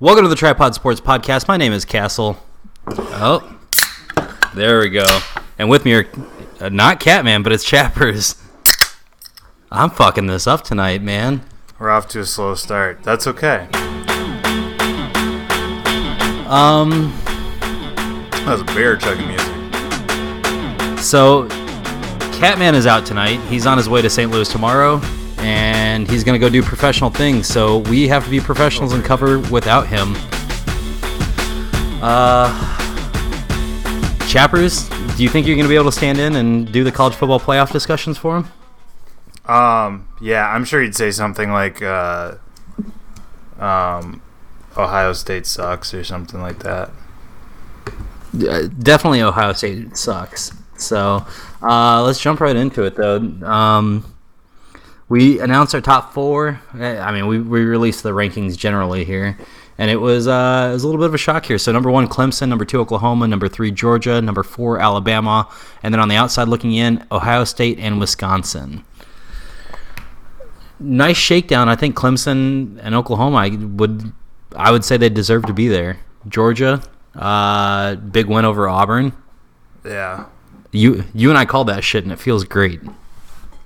Welcome to the Tripod Sports Podcast. My name is Kastle. Oh, there we go. And with me are not Catman, but it's Chappers. I'm fucking this up tonight, man. We're off to a slow start. That's okay. That was a bear chugging music. So, Catman is out tonight. He's on his way to St. Louis tomorrow, and he's going to go do professional things. So we have to be professionals and cover without him. Chappers, do you think you're going to be able to stand in and do the college football playoff discussions for him? Yeah, I'm sure he'd say something like, Ohio State sucks or something like that. Definitely Ohio State sucks. So, let's jump right into it, though. We announced our top four. I mean, we released the rankings generally here, and it was a little bit of a shock here. So, number 1, Clemson. Number 2, Oklahoma. Number 3, Georgia. Number 4, Alabama. And then on the outside looking in, Ohio State and Wisconsin. Nice shakedown. I think Clemson and Oklahoma, I would say they deserve to be there. Georgia, big win over Auburn. Yeah. You and I called that shit, and it feels great.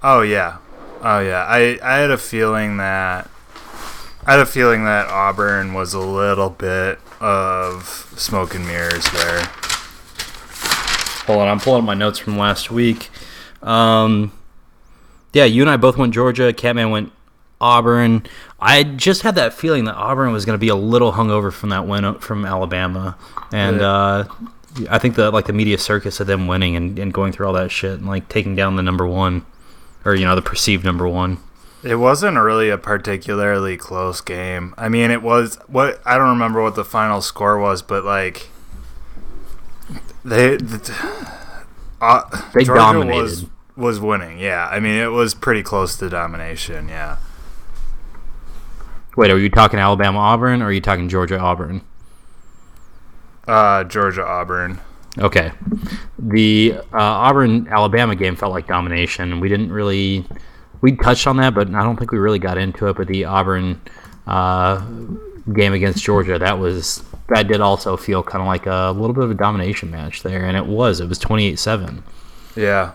Oh yeah. I had a feeling that Auburn was a little bit of smoke and mirrors there. Hold on, I'm pulling up my notes from last week. Yeah, you and I both went Georgia. Catman went Auburn. I just had that feeling that Auburn was going to be a little hungover from that win from Alabama, and I think the media circus of them winning and going through all that shit and like taking down the number one, or the perceived number one. It wasn't really a particularly close game. I mean, it was I don't remember what the final score was, but like they Georgia dominated. Was winning. Yeah, I mean, it was pretty close to domination. Yeah. Wait, are you talking Alabama-Auburn, or are you talking Georgia-Auburn? Georgia-Auburn. Okay. The Auburn-Alabama game felt like domination. We touched on that, but I don't think we really got into it. But the Auburn game against Georgia, that did also feel kind of like a little bit of a domination match there, and it was 28-7. Yeah.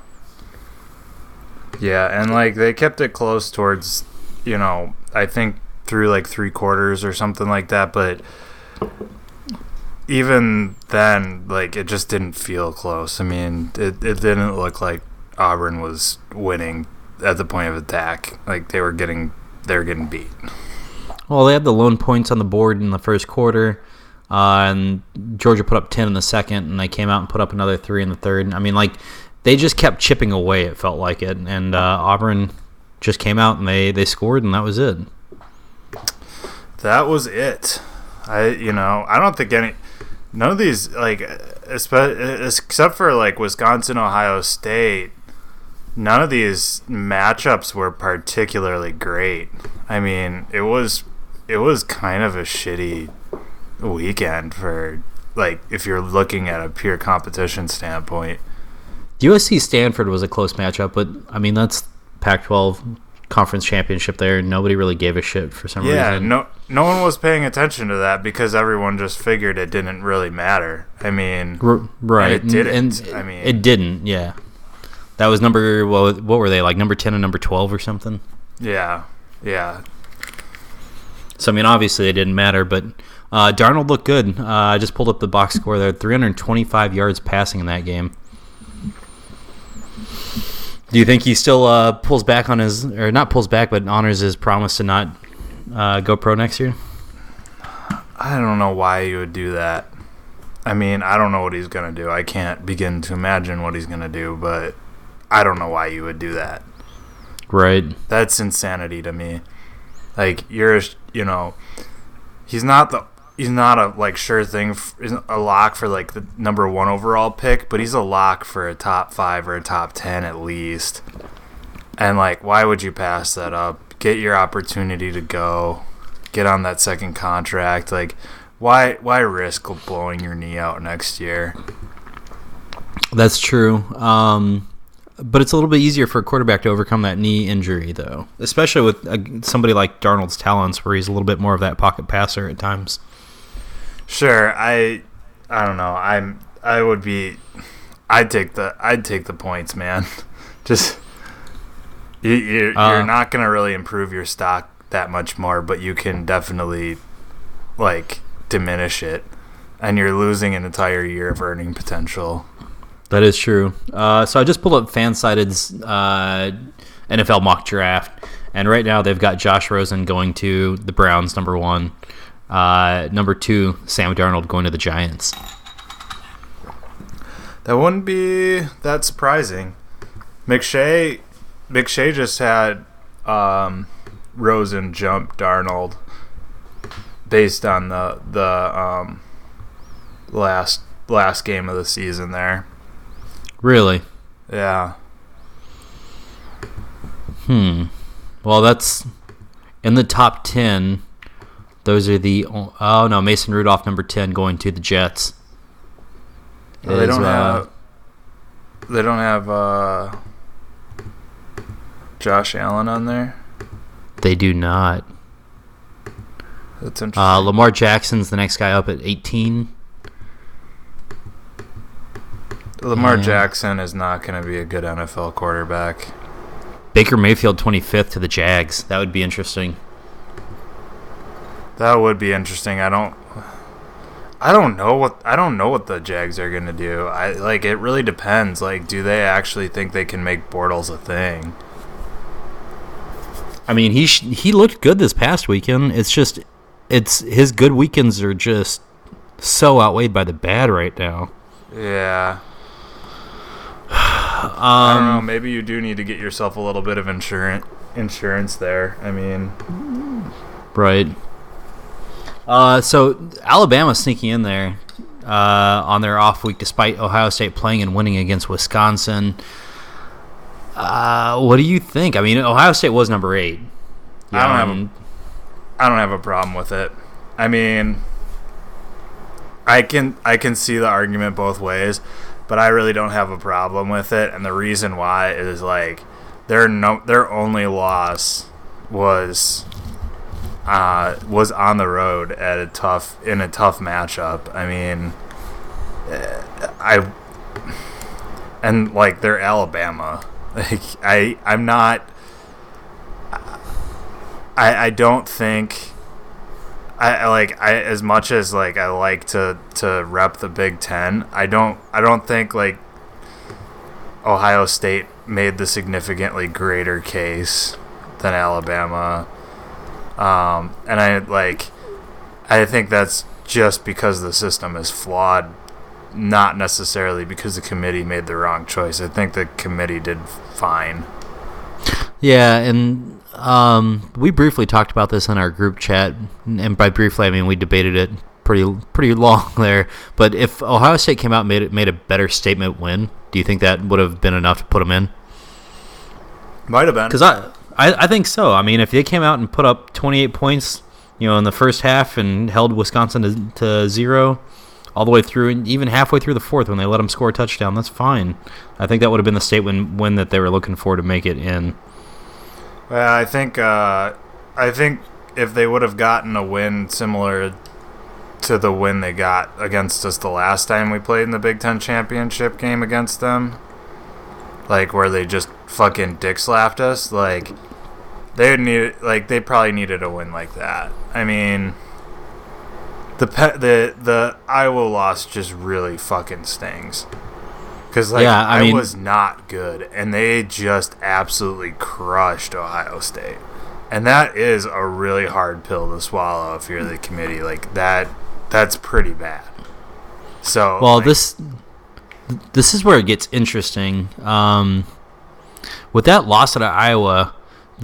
Yeah, and like they kept it close towards, I think through like 3 quarters or something like that, but even then, like, it just didn't feel close. I mean, it didn't look like Auburn was winning at the point of attack. Like they were getting beat. Well, they had the lone points on the board in the first quarter, and Georgia put up 10 in the second, and they came out and put up another 3 in the third. I mean, like, they just kept chipping away, it felt like it, and Auburn just came out and they scored, and that was it. That was it. I don't think none of these, like, except for like Wisconsin, Ohio State, none of these matchups were particularly great. I mean, it was kind of a shitty weekend for, like, if you're looking at a pure competition standpoint. USC Stanford was a close matchup, but I mean that's Pac-12 conference championship there. Nobody really gave a shit for some reason. Yeah, no one was paying attention to that because everyone just figured it didn't really matter. I mean, right? It didn't. It didn't. Yeah, that was number. What were they, like number 10 and number 12 or something? Yeah. So I mean, obviously it didn't matter, but Darnold looked good. I just pulled up the box score there: 325 yards passing in that game. Do you think he still pulls back on but honors his promise to not go pro next year? I don't know why he would do that. I mean, I don't know what he's going to do. I can't begin to imagine what he's going to do, but I don't know why you would do that. Right. That's insanity to me. Like, he's not a like sure thing, a lock for like the number 1 overall pick, but he's a lock for a top 5 or a top 10 at least. And like, why would you pass that up? Get your opportunity to go, get on that second contract. Like, why risk blowing your knee out next year? That's true. But it's a little bit easier for a quarterback to overcome that knee injury, though, especially with somebody like Darnold's talents, where he's a little bit more of that pocket passer at times. Sure, I don't know. I'd take the points, man. Just you're not gonna really improve your stock that much more, but you can definitely like diminish it, and you're losing an entire year of earning potential. That is true. So I just pulled up FanSided's NFL mock draft, and right now they've got Josh Rosen going to the Browns, number 1. Number 2, Sam Darnold going to the Giants. That wouldn't be that surprising. McShay just had Rosen jump Darnold based on the last game of the season there. Really? Yeah. Well, that's in the top 10. Those are the Mason Rudolph, number 10, going to the Jets. They don't have Josh Allen on there. They do not. That's interesting. Lamar Jackson's the next guy up at 18. Lamar Jackson is not going to be a good NFL quarterback. Baker Mayfield 25th to the Jags. That would be interesting. That would be interesting. I don't know what the Jags are going to do. It really depends. Like, do they actually think they can make Bortles a thing? I mean, he looked good this past weekend. It's just his good weekends are just so outweighed by the bad right now. Yeah. I don't know. Maybe you do need to get yourself a little bit of insurance there. I mean, right. So Alabama sneaking in there on their off week, despite Ohio State playing and winning against Wisconsin. What do you think? I mean, Ohio State was number 8. I don't have a problem with it. I mean, I can see the argument both ways, but I really don't have a problem with it. And the reason why is like their only loss was on the road at a tough matchup. I mean, they're Alabama. Like I don't think as much as like I like to rep the Big Ten, I don't think like Ohio State made the significantly greater case than Alabama. And I think that's just because the system is flawed, not necessarily because the committee made the wrong choice. I think the committee did fine. Yeah, and we briefly talked about this in our group chat, and by briefly I mean we debated it pretty long there. But if Ohio State came out and made a better statement win, do you think that would have been enough to put them in? Might have been. Because I think so. I mean, if they came out and put up 28 points, in the first half and held Wisconsin to 0 all the way through, and even halfway through the fourth when they let them score a touchdown, that's fine. I think that would have been the statement win that they were looking for to make it in. Well, I think if they would have gotten a win similar to the win they got against us the last time we played in the Big Ten championship game against them, like where they just fucking dick slapped us, like they probably needed a win like that. I mean, the Iowa loss just really fucking stings. Because I was not good, and they just absolutely crushed Ohio State. And that is a really hard pill to swallow if you're the committee. Like, that's pretty bad. So, well, this is where it gets interesting. With that loss at Iowa,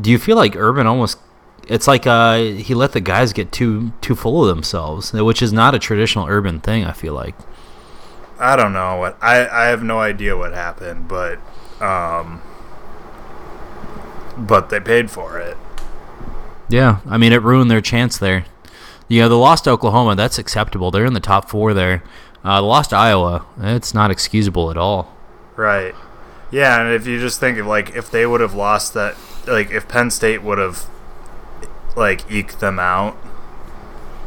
do you feel like Urban almost... It's like he let the guys get too full of themselves, which is not a traditional Urban thing, I feel like. I don't know what I have no idea what happened, but they paid for it. Yeah, I mean it ruined their chance there. The loss to Oklahoma, that's acceptable. They're in the top 4 there. The loss to Iowa, it's not excusable at all. Right. Yeah, and if you just think of if they would have lost that, if Penn State would have eked them out,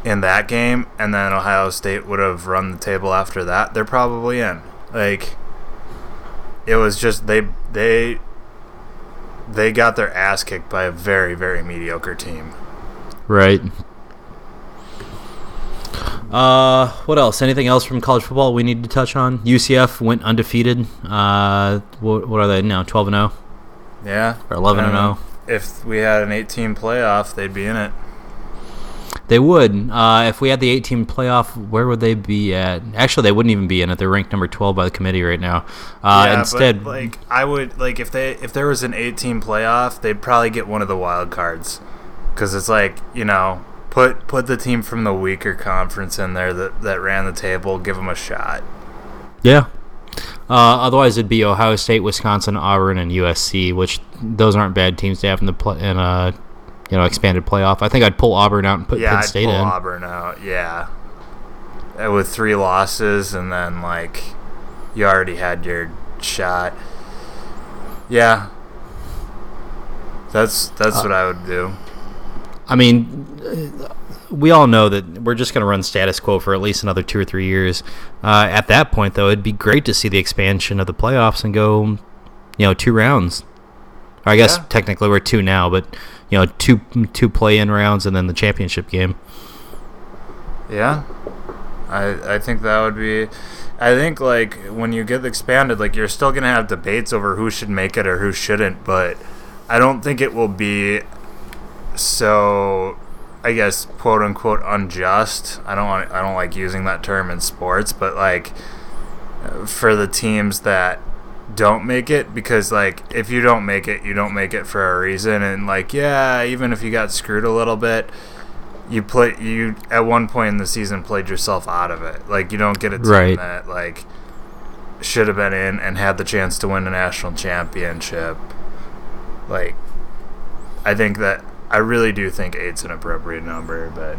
in that game, and then Ohio State would have run the table after that, they're probably in. Like, it was just they got their ass kicked by a very, very mediocre team. Right. What else? Anything else from college football we need to touch on? UCF went undefeated. What are they now? 12-0? Yeah. Or 11-0? If we had an 8-team playoff, they'd be in it. They would. If we had the 8-team playoff, where would they be at? Actually, they wouldn't even be in it. They're ranked number 12 by the committee right now. Instead, but, I would if there was an 8-team playoff, they'd probably get one of the wild cards, because it's put the team from the weaker conference in there that ran the table, give them a shot. Yeah. Otherwise, it'd be Ohio State, Wisconsin, Auburn, and USC, which those aren't bad teams to have in the expanded playoff. I think I'd pull Auburn out and put Penn State in. Yeah, I'd pull Auburn out. Yeah, with 3 losses, and then you already had your shot. Yeah, that's what I would do. I mean, we all know that we're just going to run status quo for at least another 2 or 3 years. At that point, though, it'd be great to see the expansion of the playoffs and go, 2 rounds. Or I guess technically we're 2 now, but two play-in rounds and then the championship game. Yeah, I think that would be. I think when you get expanded, you're still going to have debates over who should make it or who shouldn't, but I don't think it will be so, I guess, quote unquote unjust. I don't like using that term in sports, but for the teams that don't make it, because if you don't make it, you don't make it for a reason, and even if you got screwed a little bit, you at one point in the season played yourself out of it. You don't get a team that should have been in and had the chance to win a national championship. I think that I really do think 8's an appropriate number, but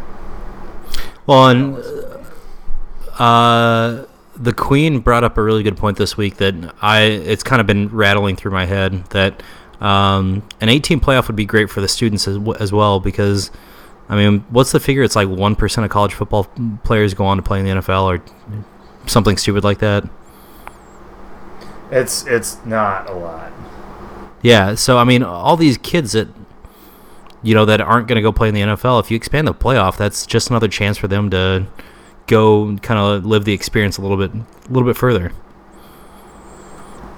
the Queen brought up a really good point this week that it's kind of been rattling through my head, that an 8-team playoff would be great for the students as well, because I mean, what's the figure? It's 1% of college football players go on to play in the NFL or something stupid like that. It's not a lot. Yeah, so I mean, all these kids that that aren't going to go play in the NFL, if you expand the playoff, that's just another chance for them to go kind of live the experience a little bit further.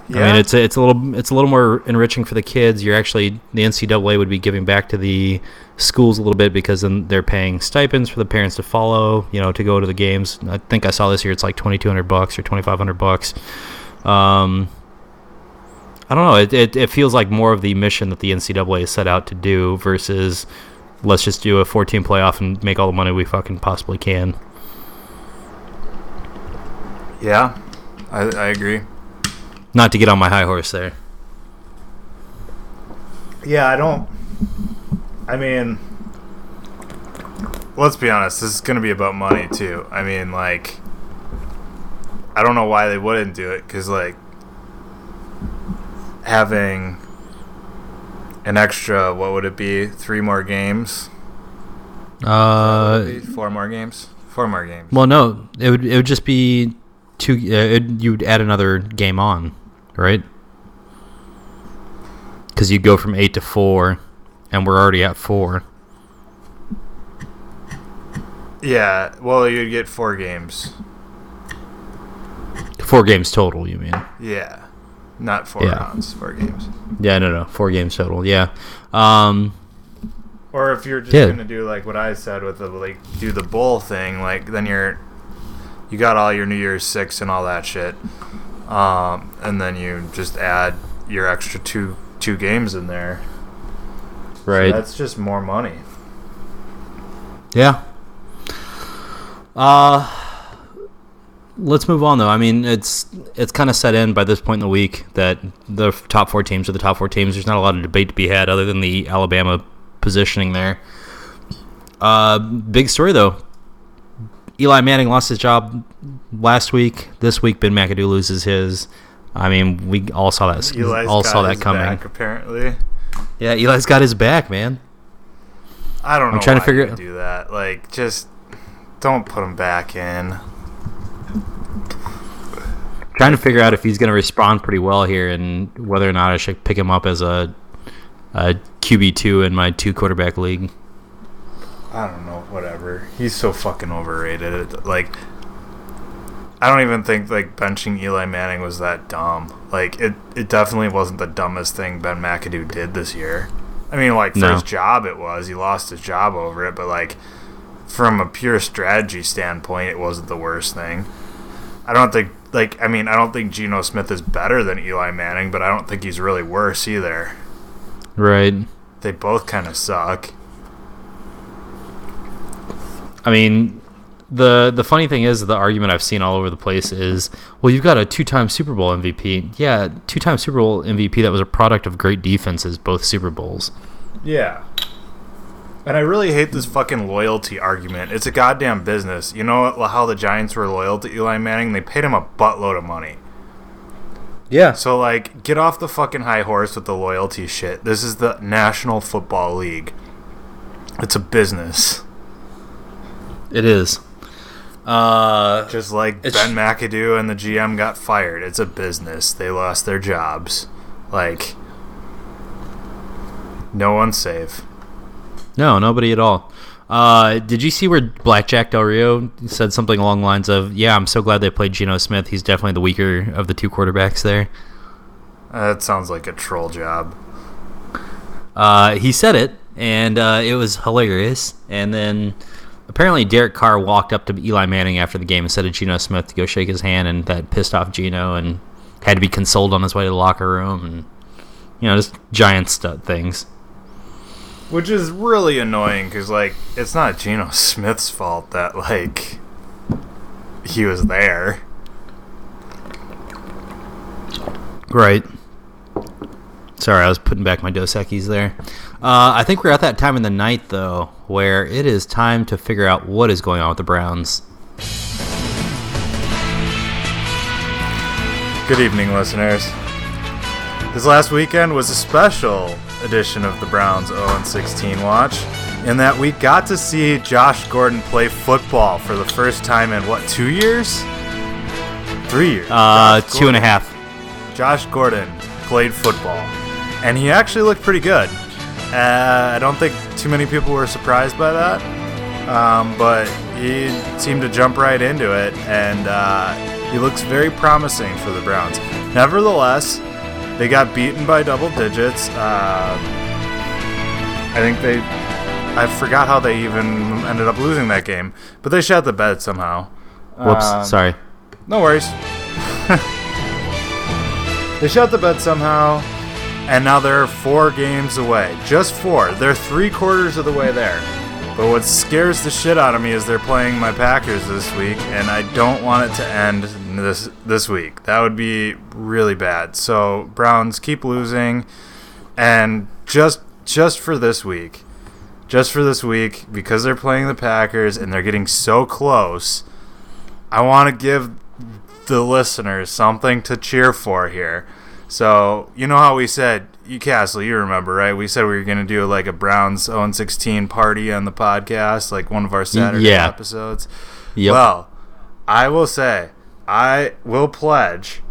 Yeah. I mean, it's a little more enriching for the kids. The NCAA would be giving back to the schools a little bit, because then they're paying stipends for the parents to follow, to go to the games. I think I saw this year it's $2,200 or $2,500. I don't know. It feels like more of the mission that the NCAA is set out to do versus let's just do a 14 playoff and make all the money we fucking possibly can. Yeah, I agree. Not to get on my high horse there. Yeah, I mean, let's be honest. This is going to be about money too. I mean, I don't know why they wouldn't do it, because having an extra, what would it be? 3 more games? 4 more games? 4 more games. Well, no, it would just be 2. You'd add another game on, right? Because you'd go from 8 to 4, and we're already at 4. Yeah, well, you'd get 4 games. 4 games total, you mean? Yeah. Not 4 rounds, 4 games. Yeah, no, 4 games total. Yeah. Or if you're just gonna do what I said with do the bowl thing, then you got all your New Year's 6 and all that shit, and then you just add your extra two games in there. Right. So that's just more money. Yeah. Let's move on, though. I mean, it's kind of set in by this point in the week that the top 4 teams are the top 4 teams. There's not a lot of debate to be had other than the Alabama positioning there. Big story, though. Eli Manning lost his job last week. This week, Ben McAdoo loses his. I mean, we all saw that. Saw that coming. Back, apparently. Yeah, Eli's got his back, man. I don't know. I'm trying to figure out do that. Don't put him back in. Trying to figure out if he's going to respond pretty well here and whether or not I should pick him up as a QB2 in my 2-quarterback league. I don't know, whatever. He's so fucking overrated. Like, I don't even think like benching Eli Manning was that dumb. Like, it definitely wasn't the dumbest thing Ben McAdoo did this year. I mean, like, for his job it was. He lost his job over it, but like, from a pure strategy standpoint, it wasn't the worst thing. I don't think Geno Smith is better than Eli Manning, but I don't think he's really worse either. Right. They both kind of suck. I mean, the funny thing is, the argument I've seen all over the place is, well, you've got a 2-time Super Bowl MVP. Yeah, 2-time Super Bowl MVP that was a product of great defenses, both Super Bowls. Yeah. And I really hate this fucking loyalty argument. It's a goddamn business. You know how the Giants were loyal to Eli Manning? They paid him a buttload of money. Yeah. So, like, get off the fucking high horse with the loyalty shit. This is the National Football League. It's a business. It is. Just like Ben McAdoo and the GM got fired. It's a business. They lost their jobs. Like, no one's safe. No, nobody at all. Did you see where Blackjack Del Rio said something along the lines of, yeah, I'm so glad they played Geno Smith. He's definitely the weaker of the 2 quarterbacks there. That sounds like a troll job. He said it, and it was hilarious. And then apparently Derek Carr walked up to Eli Manning after the game instead of Geno Smith to go shake his hand, and that pissed off Geno and had to be consoled on his way to the locker room. And, just giant things. Which is really annoying because, like, it's not Geno Smith's fault that, like, he was there. Right. Sorry, I was putting back my Dos Equis there. I think we're at that time in the night, though, where it is time to figure out what is going on with the Browns. Good evening, listeners. This last weekend was a special edition of the Browns 0-16 Watch, in that we got to see Josh Gordon play football for the first time in, 2 years? 3 years. 2.5. Josh Gordon played football, and he actually looked pretty good. I don't think too many people were surprised by that, but he seemed to jump right into it, and he looks very promising for the Browns. Nevertheless, they got beaten by double digits. I forgot how they even ended up losing that game, but they shot the bed somehow. Whoops, sorry. No worries. They shot the bed somehow, and now they're 4 games away. Just 4. They're 3/4 of the way there. But what scares the shit out of me is they're playing my Packers this week, and I don't want it to end this week. That would be really bad. So, Browns, keep losing, and just for this week, because they're playing the Packers and they're getting so close, I want to give the listeners something to cheer for here. So, you know how we said, Kastle, you remember, right? We said we were going to do like a Browns 0-16 party on the podcast, like one of our Saturday episodes. Yep. Well, I will say, I will pledge,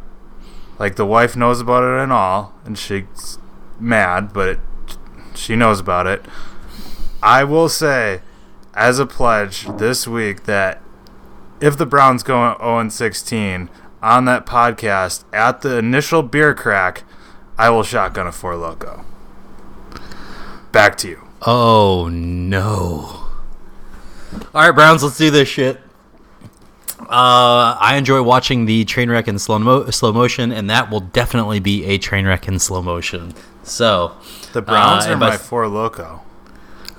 like the wife knows about it and all, and she's mad, but she knows about it. I will say, as a pledge this week, that if the Browns go 0-16 on that podcast at the initial beer crack, I will shotgun a Four Loko. Back to you. Oh, no. All right, Browns, let's do this shit. I enjoy watching the train wreck in slow motion, and that will definitely be a train wreck in slow motion. So, the Browns are my Four Loko.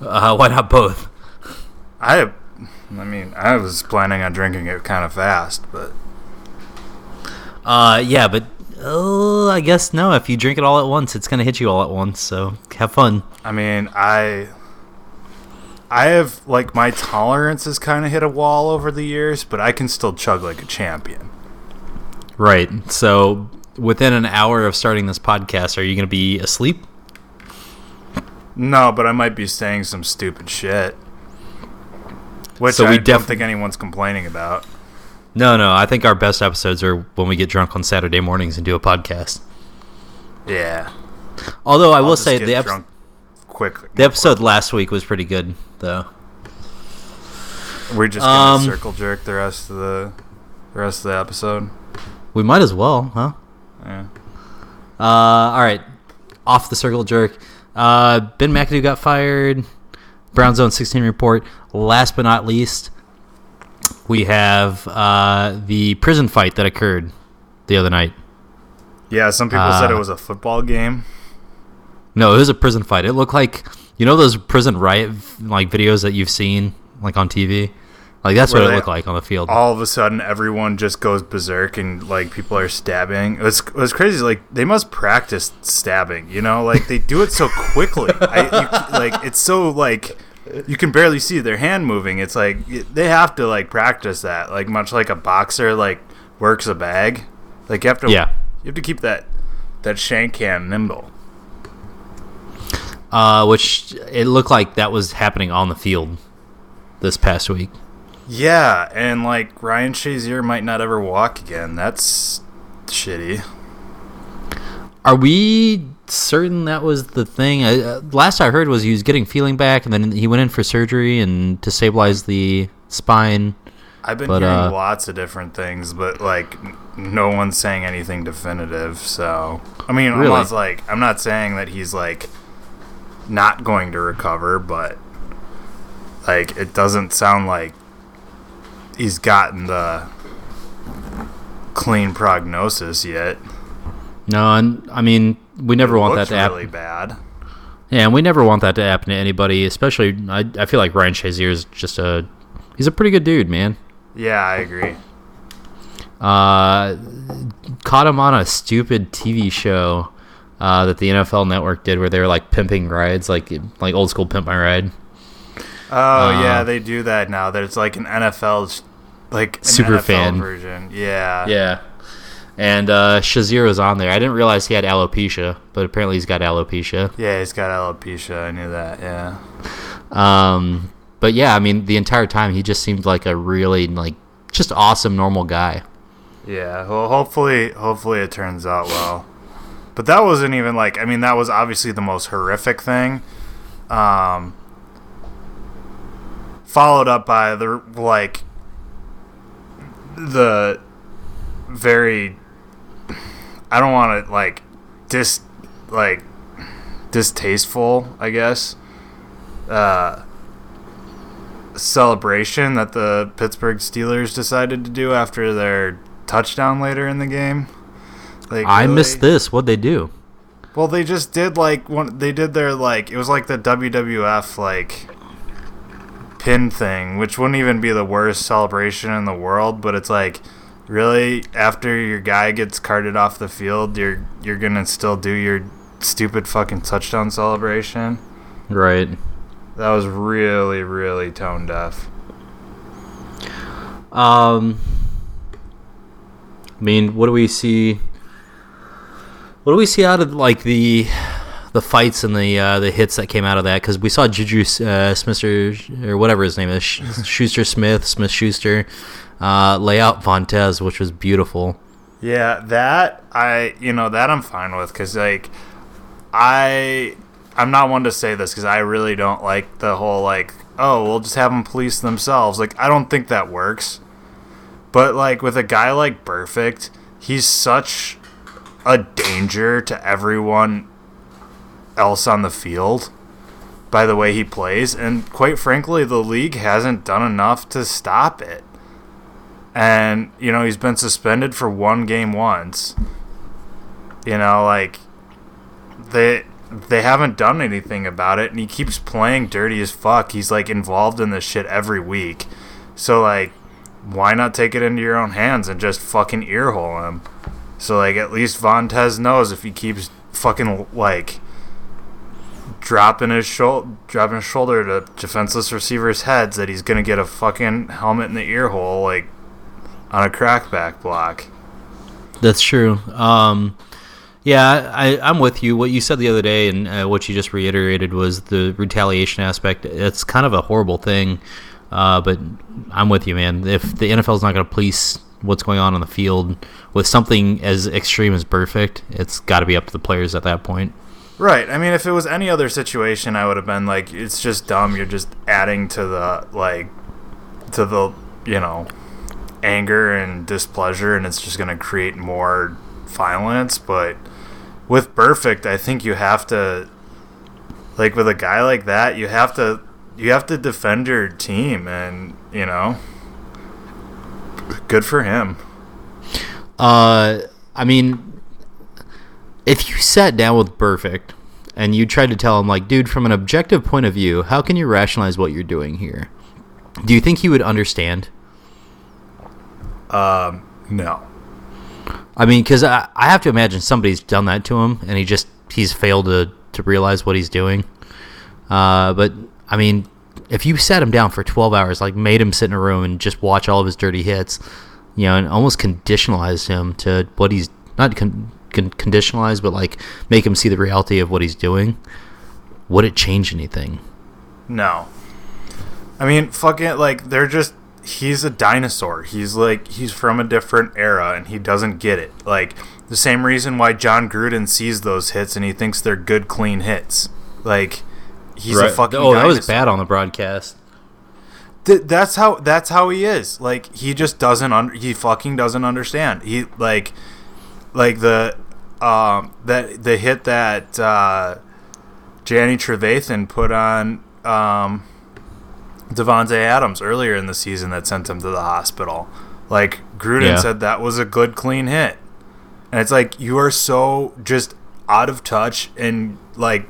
Why not both? I was planning on drinking it kind of fast, but yeah, but I guess no. If you drink it all at once, it's gonna hit you all at once. So have fun. I mean, I have, like, my tolerance has kind of hit a wall over the years, but I can still chug like a champion. Right. So within an hour of starting this podcast, are you gonna be asleep? No, but I might be saying some stupid shit. which So I don't think anyone's complaining about. No. I think our best episodes are when we get drunk on Saturday mornings and do a podcast. Yeah. Although I will say the episode last week was pretty good, though. We're just gonna circle jerk the rest of the episode. We might as well, huh? Yeah. All right. Off the circle jerk. Ben McAdoo got fired. Brown Zone 16 report. Last but not least, we have the prison fight that occurred the other night. Yeah, some people said it was a football game. No, it was a prison fight. It looked like, you know those prison riot like videos that you've seen like on TV? Like that's what it looked like on the field. All of a sudden, everyone just goes berserk and like people are stabbing. It was crazy. Like they must practice stabbing. You know, like they do it so quickly. It's so like you can barely see their hand moving. It's like they have to like practice that. Like much like a boxer like works a bag. Like you have to. Yeah. You have to keep that shank hand nimble. Which it looked like that was happening on the field this past week. Yeah, and like Ryan Shazier might not ever walk again. That's shitty. Are we certain that was the thing? Last I heard was he was getting feeling back, and then he went in for surgery and to stabilize the spine. I've been hearing lots of different things, but like no one's saying anything definitive. So I mean, really? I'm not saying that he's like not going to recover, but like it doesn't sound like he's gotten the clean prognosis yet. No, and I mean we never want that to happen. Really bad. Yeah, and we never want that to happen to anybody. Especially, I feel like Ryan Shazier is just he's a pretty good dude, man. Yeah, I agree. Caught him on a stupid TV show that the NFL Network did, where they were like pimping rides, like old school Pimp My Ride. Oh yeah, they do that now. There's like an NFL, like an super NFL fan version. Yeah. Yeah. And Shazier was on there. I didn't realize he had alopecia, but apparently he's got alopecia. Yeah, he's got alopecia. I knew that. Yeah. But yeah, I mean, the entire time he just seemed like a really like just awesome normal guy. Yeah. Well, hopefully it turns out well. But that wasn't even like. I mean, that was obviously the most horrific thing. Followed up by the very. I don't want to like distasteful, I guess. Celebration that the Pittsburgh Steelers decided to do after their touchdown later in the game. Like, I missed this. What'd they do? Well, they just did they did their it was like the WWF like pin thing, which wouldn't even be the worst celebration in the world, but it's like, really, after your guy gets carted off the field, you're gonna still do your stupid fucking touchdown celebration? Right. That was really, really tone deaf. I mean, what do we see? What do we see out of like the fights and the hits that came out of that? Because we saw Juju Smith or whatever his name is, Smith-Schuster, lay out Vontez, which was beautiful. Yeah, that I'm fine with, because like I'm not one to say this because I really don't like the whole like, oh, we'll just have them police themselves. Like, I don't think that works. But like with a guy like Perfect, he's such a danger to everyone else on the field by the way he plays, and quite frankly, the league hasn't done enough to stop it. And he's been suspended for one game once. Like they haven't done anything about it, and he keeps playing dirty as fuck. He's like involved in this shit every week. So like, why not take it into your own hands and just fucking earhole him? So like, at least Vontez knows if he keeps fucking like dropping his shoulder to defenseless receivers' heads, that he's gonna get a fucking helmet in the ear hole like on a crackback block. That's true. Yeah, I'm with you. What you said the other day and what you just reiterated was the retaliation aspect. It's kind of a horrible thing. But I'm with you, man. If the NFL's not going to police what's going on the field with something as extreme as perfect, it's got to be up to the players at that point. Right. I mean, if it was any other situation, I would have been like, it's just dumb. You're just adding to the anger and displeasure, and it's just going to create more violence. But with perfect, I think you have to, like, with a guy like that, you have to defend your team, and good for him. I mean, if you sat down with Perfect and you tried to tell him, like, dude, from an objective point of view, how can you rationalize what you're doing here? Do you think he would understand? No. I mean, because I have to imagine somebody's done that to him, and he's failed to realize what he's doing. But, I mean, if you sat him down for 12 hours, like, made him sit in a room and just watch all of his dirty hits, and almost conditionalized him to what he's not conditionalized, but, like, make him see the reality of what he's doing, would it change anything? No. I mean, fucking, like, he's a dinosaur. He's from a different era, and he doesn't get it. Like, the same reason why John Gruden sees those hits and he thinks they're good, clean hits. Like, he's a fucking dinosaur. That was bad on the broadcast. That's how he is. Like, he just he fucking doesn't understand. He, like the hit that Janny Trevathan put on Devontae Adams earlier in the season that sent him to the hospital. Like, Gruden said that was a good, clean hit. And it's like, you are so just out of touch and, like,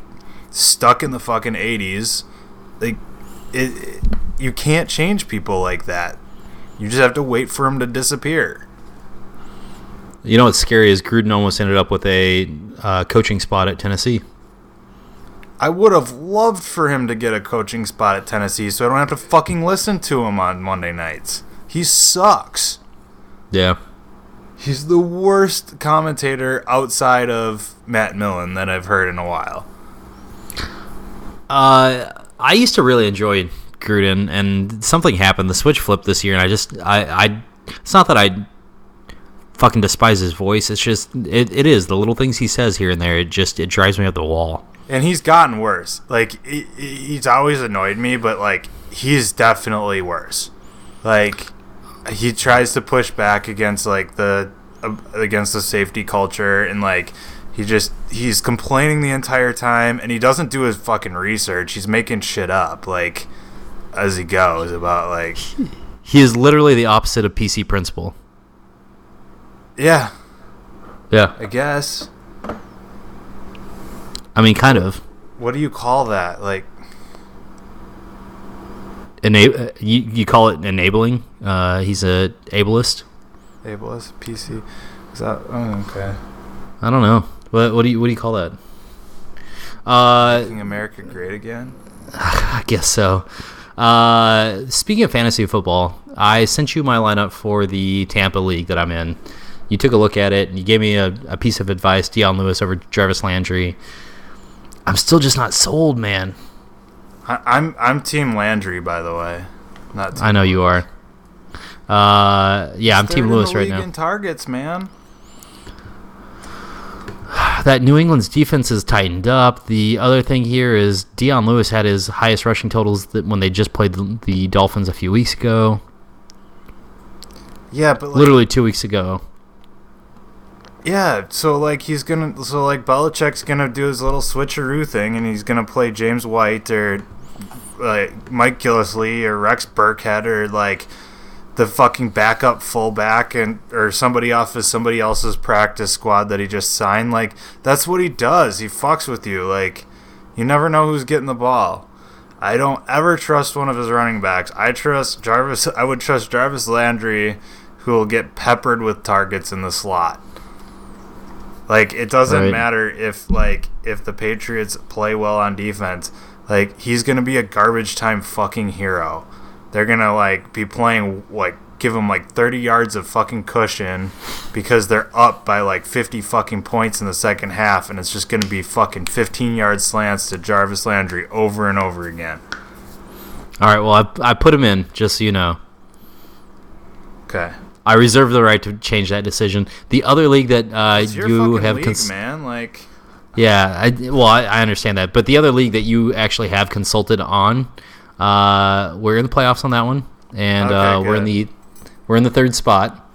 stuck in the fucking 80s. Like, you can't change people like that. You just have to wait for them to disappear. You know what's scary is Gruden almost ended up with a coaching spot at Tennessee. I would have loved for him to get a coaching spot at Tennessee so I don't have to fucking listen to him on Monday nights. He sucks. Yeah. He's the worst commentator outside of Matt Millen that I've heard in a while. I used to really enjoy Gruden, and something happened. The switch flipped this year, and I it's not that I fucking despise his voice. It's just, it is the little things he says here and there. It drives me up the wall. And he's gotten worse. Like, he's always annoyed me, but, like, he's definitely worse. Like, he tries to push back against, like, against the safety culture, and, like, he's complaining the entire time, and he doesn't do his fucking research. He's making shit up, like, as he goes about, like... He is literally the opposite of PC Principal. Yeah. Yeah. I guess. I mean, kind of. What do you call that? Like... You call it enabling? He's a ableist? Ableist? PC? Is that... Oh, okay. I don't know. What do you call that? Making America great again? I guess so. Speaking of fantasy football, I sent you my lineup for the Tampa League that I'm in. You took a look at it, and you gave me a piece of advice, Deion Lewis over Jarvis Landry. I'm still just not sold, man. I'm Team Landry, by the way. Not Team I know you are. Yeah, I'm Team Lewis right now. In targets, man. That New England's defense is tightened up. The other thing here is Deion Lewis had his highest rushing totals when they just played the Dolphins a few weeks ago. Yeah, but literally 2 weeks ago. Yeah, so Belichick's gonna do his little switcheroo thing, and he's gonna play James White or like Mike Gillislee or Rex Burkhead or like the fucking backup fullback or somebody off of somebody else's practice squad that he just signed. Like, that's what he does. He fucks with you. Like, you never know who's getting the ball. I don't ever trust one of his running backs. I would trust Jarvis Landry, who will get peppered with targets in the slot. Like, it doesn't matter if the Patriots play well on defense. Like, he's gonna be a garbage time fucking hero. They're gonna be playing give him 30 yards of fucking cushion because they're up by 50 fucking points in the second half, and it's just gonna be fucking 15-yard slants to Jarvis Landry over and over again. All right. Well, I put him in, just so you know. Okay. I reserve the right to change that decision. The other league that It's your you fucking have league, man. Like, yeah, I understand that, but the other league that you actually have consulted on, we're in the playoffs on that one, and Okay, we're in the third spot.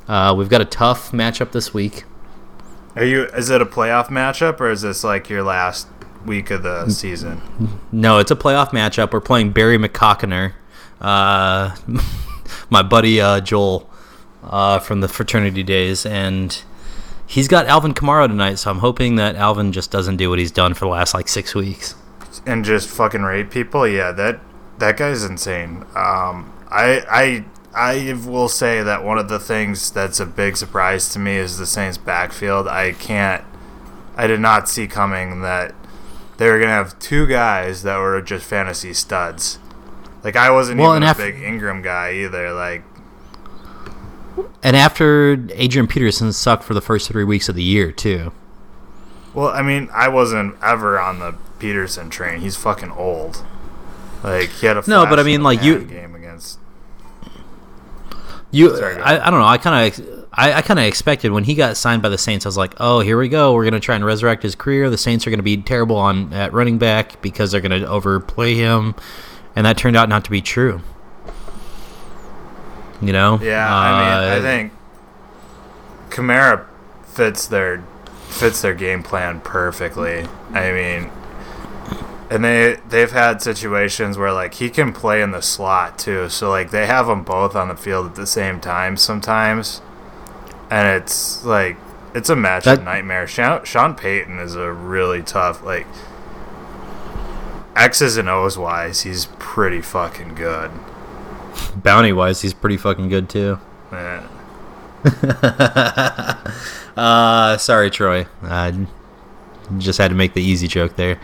We've got a tough matchup this week. is it a playoff matchup, or is this like your last week of the season? No, it's a playoff matchup. We're playing Barry McCockiner, my buddy Joel from the fraternity days, and he's got Alvin Kamara tonight, so I'm hoping that Alvin just doesn't do what he's done for the last 6 weeks And just fucking raid people? Yeah, that guy's insane. I will say that one of the things that's a big surprise to me is the Saints backfield. I did not see coming that they were gonna have two guys that were just fantasy studs. Like, I wasn't even a big Ingram guy either. Like, and after Adrian Peterson sucked for the first 3 weeks of the year too. well, I mean, I wasn't ever on the Peterson train. He's fucking old. Like, he had a No, but I mean, like, game against. Sorry, I don't know. I kind of expected when he got signed by the Saints. I was like, oh, here we go. We're gonna try and resurrect his career. The Saints are gonna be terrible at running back because they're gonna overplay him, and that turned out not to be true. You know? Yeah, I think Kamara fits their game plan perfectly. I mean, and they've had situations where, like, he can play in the slot too. So, like, they have them both on the field at the same time sometimes, and it's like it's a matchup nightmare. Sean Payton is a really tough, like, X's and O's wise, he's pretty fucking good. Bounty wise, he's pretty fucking good too. Yeah. Sorry, Troy. Just had to make the easy joke there.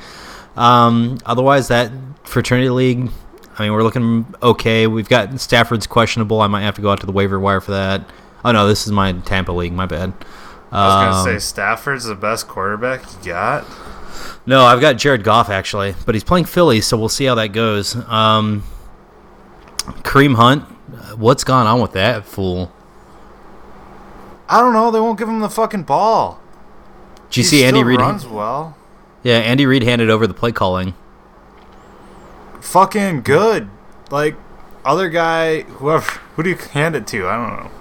Otherwise, that fraternity league, I mean, we're looking okay. We've got Stafford's questionable. I might have to go out to the waiver wire for that. Oh no, this is my Tampa league. My bad. I was gonna say Stafford's the best quarterback you got. No, I've got Jared Goff actually, but he's playing Philly, so we'll see how that goes. Kareem Hunt, what's gone on with that fool? I don't know. They won't give him the fucking ball. Did you see Andy Reid? Runs well. Yeah, Andy Reid handed over the play calling. Fucking good. Like, other guy, who do you hand it to? I don't know.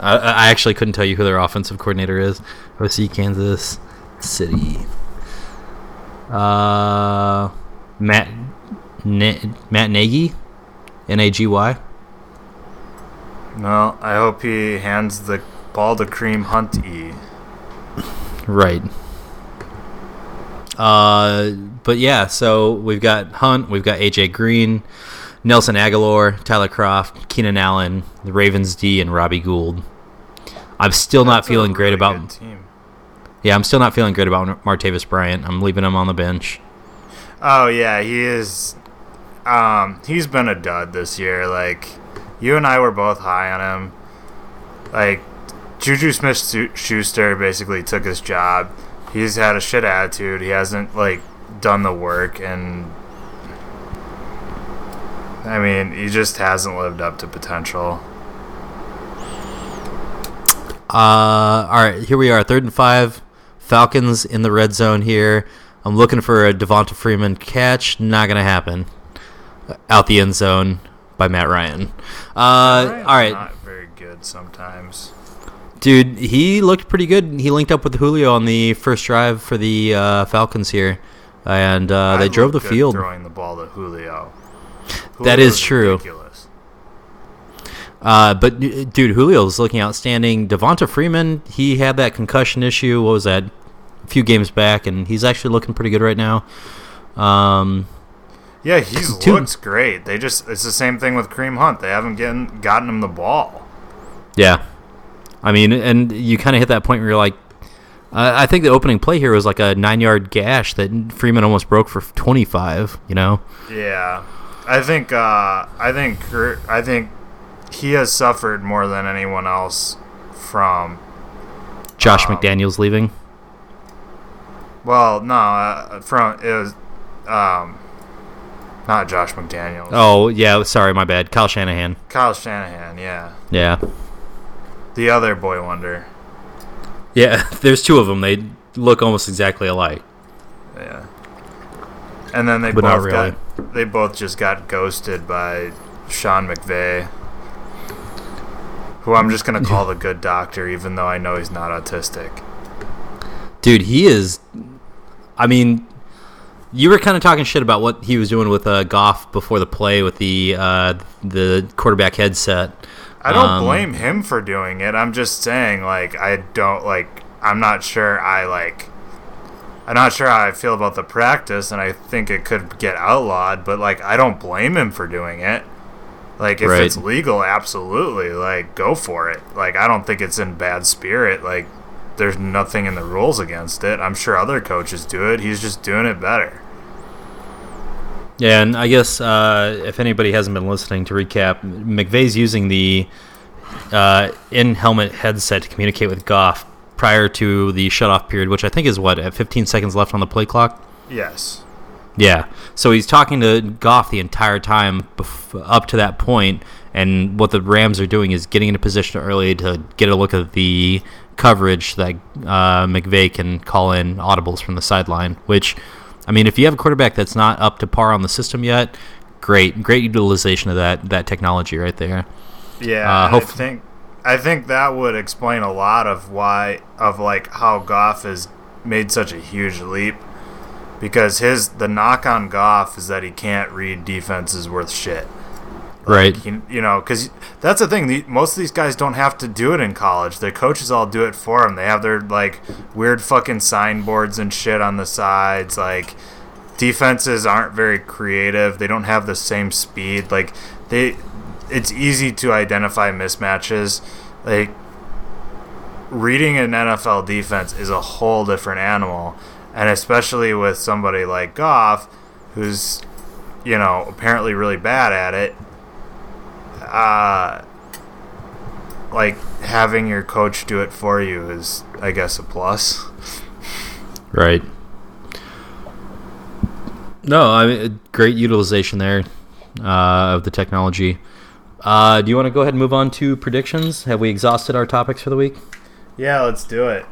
I actually couldn't tell you who their offensive coordinator is. OC Kansas City. Matt Nagy, Nagy. No, I hope he hands the ball to Kareem Hunt. Right. But yeah, so we've got Hunt, we've got AJ Green, Nelson Aguilar, Tyler Kroft, Keenan Allen, the Ravens D, and Robbie Gould. I'm still not feeling great about. Team. Yeah, I'm still not feeling great about Martavis Bryant. I'm leaving him on the bench. Oh yeah, he is. He's been a dud this year. Like, you and I were both high on him. Like, Juju Smith-Schuster basically took his job. He's had a shit attitude. He hasn't, like, done the work, and I mean, he just hasn't lived up to potential. All right, here we are, 3rd and 5. Falcons in the red zone here. I'm looking for a Devonta Freeman catch. Not gonna happen. Out the end zone by Matt Ryan. All right. Not very good sometimes. Dude, he looked pretty good. He linked up with Julio on the first drive for the Falcons here, and they drove the field. Throwing the ball to Julio. That is true. Ridiculous. But dude, Julio's looking outstanding. Devonta Freeman, he had that concussion issue. What was that? A few games back, and he's actually looking pretty good right now. Yeah, he looks great. It's the same thing with Kareem Hunt. They haven't gotten him the ball. Yeah. I mean, and you kind of hit that point where you're like, I think the opening play here was like a 9-yard gash that Freeman almost broke for 25. You know? Yeah, I think he has suffered more than anyone else from Josh McDaniels leaving. Well, no, from it was Not Josh McDaniels. Oh, yeah, sorry, my bad. Kyle Shanahan. Kyle Shanahan, yeah. Yeah. The other boy wonder. Yeah, there's two of them. They look almost exactly alike. Yeah. And then they both just got ghosted by Sean McVay, who I'm just going to call the good doctor, even though I know he's not autistic. Dude, he is... I mean, you were kind of talking shit about what he was doing with Goff before the play with the quarterback headset. I don't blame him for doing it. I'm just saying, like, I'm not sure how I feel about the practice, and I think it could get outlawed, but, like, I don't blame him for doing it. Like, if it's legal, absolutely, like, go for it. Like, I don't think it's in bad spirit. Like, there's nothing in the rules against it. I'm sure other coaches do it. He's just doing it better. Yeah, and I guess if anybody hasn't been listening, to recap, McVay's using the in-helmet headset to communicate with Goff prior to the shutoff period, which I think is, at 15 seconds left on the play clock? Yes. Yeah, so he's talking to Goff the entire time up to that point, and what the Rams are doing is getting into position early to get a look at the coverage that McVay can call in audibles from the sideline, which, I mean, if you have a quarterback that's not up to par on the system yet, great utilization of that technology right there. Yeah, I think that would explain a lot of how Goff has made such a huge leap, because the knock on Goff is that he can't read defenses worth shit. Right. Because that's the thing. Most of these guys don't have to do it in college. Their coaches all do it for them. They have their, like, weird fucking signboards and shit on the sides. Like, defenses aren't very creative. They don't have the same speed. Like, it's easy to identify mismatches. Like, reading an NFL defense is a whole different animal. And especially with somebody like Goff, who's, apparently really bad at it. Like, having your coach do it for you is, I guess, a plus. Right. No, I mean, great utilization there of the technology. Do you want to go ahead and move on to predictions? Have we exhausted our topics for the week? Yeah, let's do it.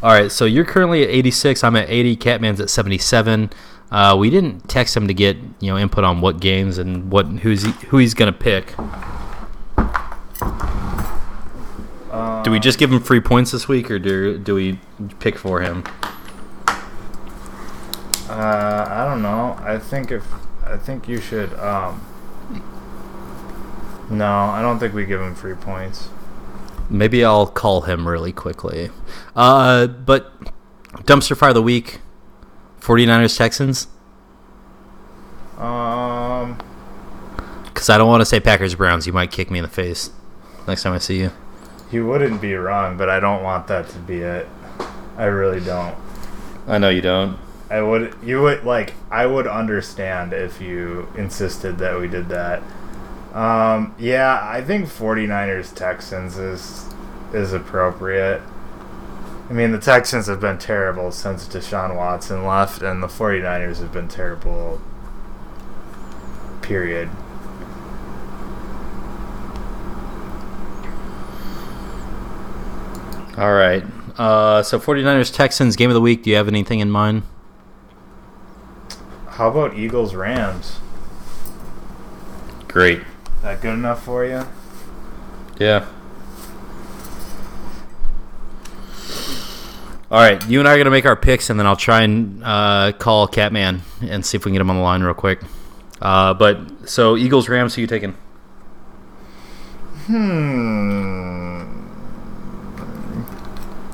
All right, so you're currently at 86. I'm at 80. Catman's at 77. We didn't text him to get input on what games and who he's gonna pick. Do we just give him free points this week, or do we pick for him? I don't know. I think you should. No, I don't think we give him free points. Maybe I'll call him really quickly. But dumpster fire of the week. 49ers Texans. Because I don't want to say Packers Browns. You might kick me in the face next time I see you. You wouldn't be wrong, but I don't want that to be it. I really don't. I know you don't. I would understand if you insisted that we did that. Yeah, I think 49ers Texans is appropriate. I mean, the Texans have been terrible since Deshaun Watson left, and the 49ers have been terrible, period. All right. So 49ers Texans game of the week. Do you have anything in mind? How about Eagles Rams? Great. That good enough for you? Yeah. All right, you and I are going to make our picks, and then I'll try and call Catman and see if we can get him on the line real quick. So Eagles, Rams, who you taking?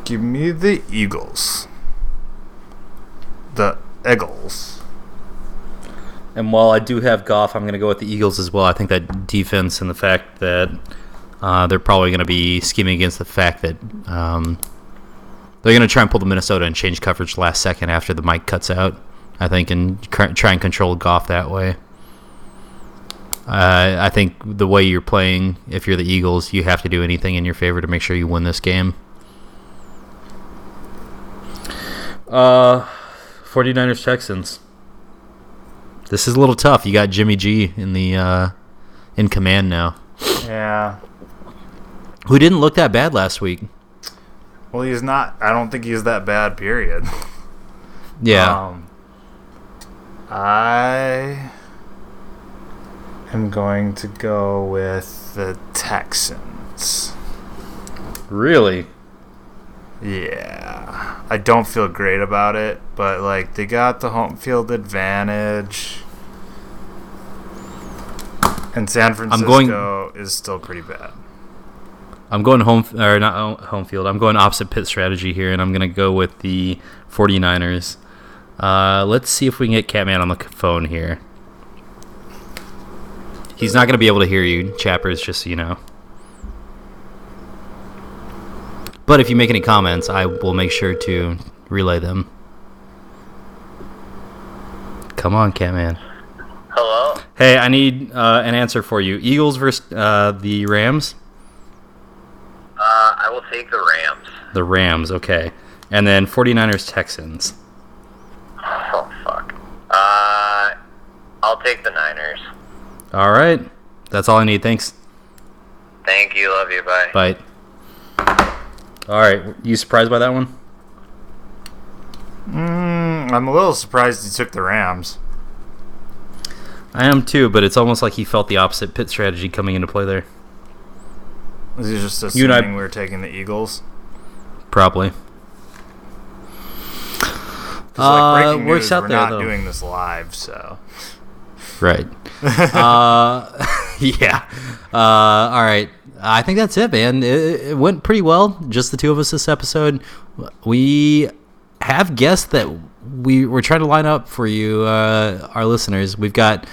Give me the Eagles. The Eagles. And while I do have Goff, I'm going to go with the Eagles as well. I think that defense and the fact that they're probably going to be scheming against the fact that they're going to try and pull the Minnesota and change coverage last second after the mic cuts out, I think, and try and control Goff that way. I think the way you're playing, if you're the Eagles, you have to do anything in your favor to make sure you win this game. 49ers Texans. This is a little tough. You got Jimmy G in command now. Yeah. Who didn't look that bad last week. Well, he's not. I don't think he's that bad, period. Yeah. I am going to go with the Texans. Really? Yeah. I don't feel great about it, but like they got the home field advantage. And San Francisco is still pretty bad. I'm going home field. I'm going opposite pit strategy here, and I'm going to go with the 49ers. Let's see if we can get Catman on the phone here. He's not going to be able to hear you, Chappers, just so you know. But if you make any comments, I will make sure to relay them. Come on, Catman. Hello? Hey, I need an answer for you. Eagles versus the Rams? I will take the Rams. The Rams, okay. And then 49ers Texans. Oh, fuck. I'll take the Niners. All right. That's all I need. Thanks. Thank you. Love you. Bye. Bye. All right. You surprised by that one? I'm a little surprised he took the Rams. I am too, but it's almost like he felt the opposite pit strategy coming into play there. Was he just assuming we were taking the Eagles? Probably. Like breaking works news, out we're there, not though. doing this live, so. Right. Yeah. All right. I think that's it, man. It went pretty well. Just the two of us this episode. We have guests that we're trying to line up for you, our listeners. We've got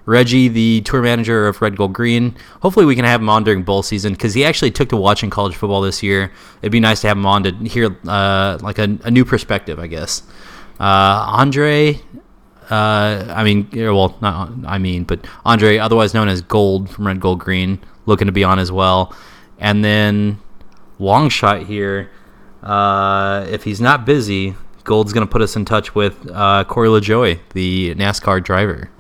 Reggie, the tour manager of Red Gold Green. Hopefully we can have him on during bowl season because he actually took to watching college football this year. It'd be nice to have him on to hear like a new perspective, I guess. Andre, but Andre, otherwise known as Gold from Red Gold Green, looking to be on as well. And then long shot here, if he's not busy, Gold's going to put us in touch with Corey LaJoie, the NASCAR driver.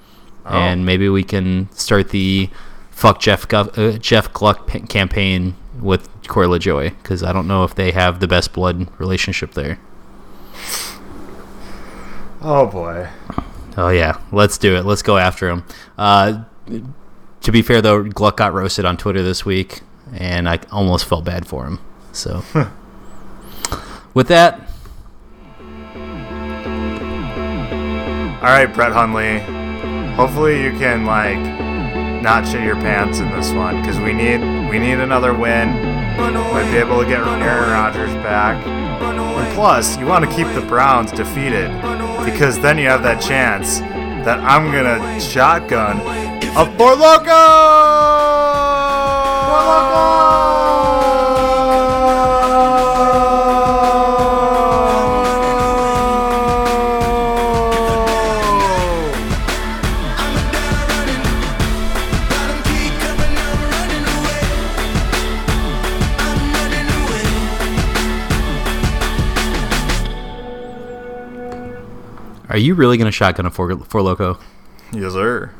Oh. And maybe we can start the fuck Jeff Gluck campaign with Corey LaJoie, because I don't know if they have the best blood relationship there. Oh, boy. Oh, yeah. Let's do it. Let's go after him. To be fair, though, Gluck got roasted on Twitter this week, and I almost felt bad for him. So, with that. All right, Brett Hundley. Hopefully you can, not shit your pants in this one, because we need another win. Might be able to get Aaron Rodgers back. And plus, you want to keep the Browns defeated, because then you have that chance that I'm going to shotgun a Four Loko! Are you really going to shotgun a Four Loko? Yes, sir.